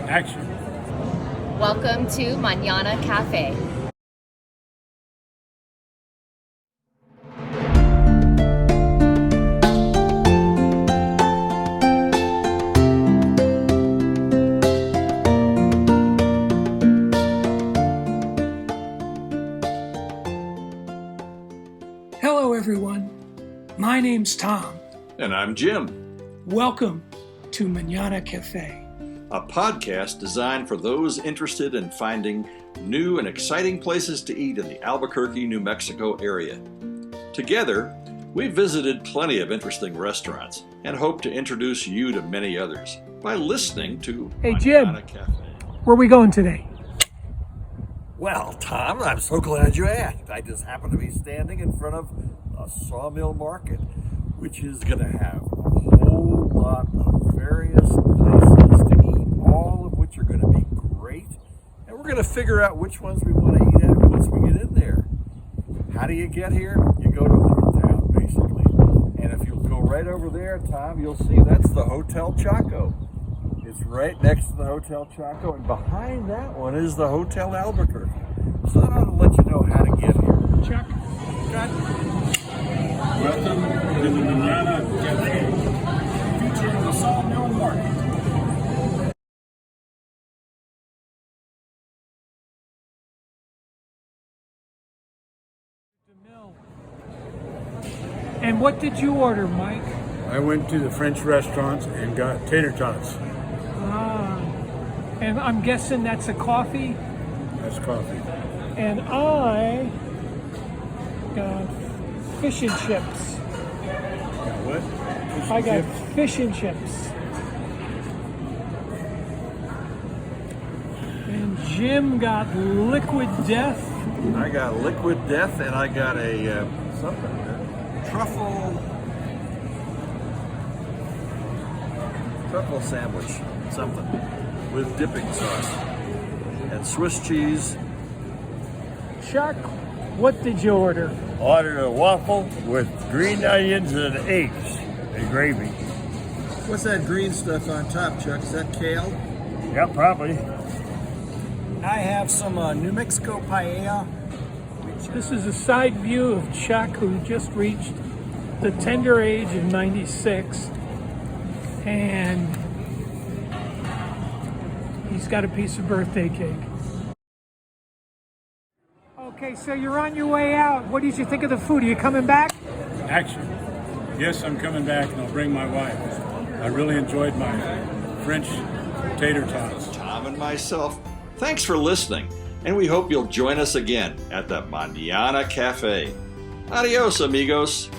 Action. Welcome to Mañana Café. Hello everyone, my name's Tom. And I'm Jim, Welcome to Mañana Café. a podcast designed for those interested in finding new and exciting places to eat in the Albuquerque, New Mexico area. Together, we've visited plenty of interesting restaurants and hope to introduce you to many others by listening to Hey Jim, Mañana Café. where are we going today? Well, Tom, I'm so glad you asked. I just happen to be standing in front of a Sawmill Market, which is going to have a whole lot of various places to eat, all of which are going to be great. And we're going to figure out which ones we want to eat at once we get in there. How do you get here? You go to Town, basically. And if you'll go right over there, Tom, you'll see that's the Hotel Chaco. It's right next to the Hotel Chaco, and behind that one is the Hotel Albuquerque. So I ought to let you know how to get here. Chuck. Welcome to the Mañana Café, featuring the Sawmill Market. And what did you order, Mike? I went to the French restaurants and got tater tots. And I'm guessing that's a coffee. That's coffee. And I got fish and chips. What? I got fish and chips. And Jim got liquid death. I got liquid death, and I got a truffle sandwich, something with dipping sauce and Swiss cheese. Chuck, what did you order? Ordered a waffle with green onions and eggs and gravy. What's that green stuff on top, Chuck? Is that kale? Yeah, probably. I have some New Mexico paella. This is a side view of Chuck, who just reached the tender age of 96. And he's got a piece of birthday cake. Okay, so you're on your way out. What did you think of the food? Are you coming back? Action. Yes, I'm coming back and I'll bring my wife. I really enjoyed my French tater tots. Tom and myself, thanks for listening, and we hope you'll join us again at the Mañana Café. Adios, amigos.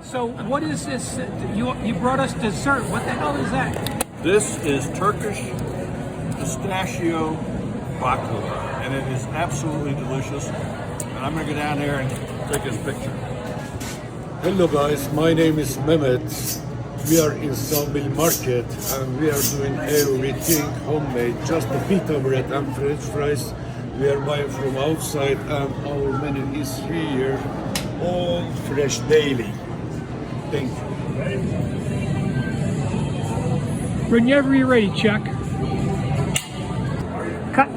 So what is this? You brought us dessert. What the hell is that? This is Turkish pistachio baklava, and it is absolutely delicious. And I'm going to go down there and take his picture. Hello guys, my name is Mehmet. We are in Sawmill Market and we are doing everything homemade, just a pita bread and french fries. We are buying from outside and our menu is here, all fresh daily. Thank you. Whenever you're ready, Chuck. Cut.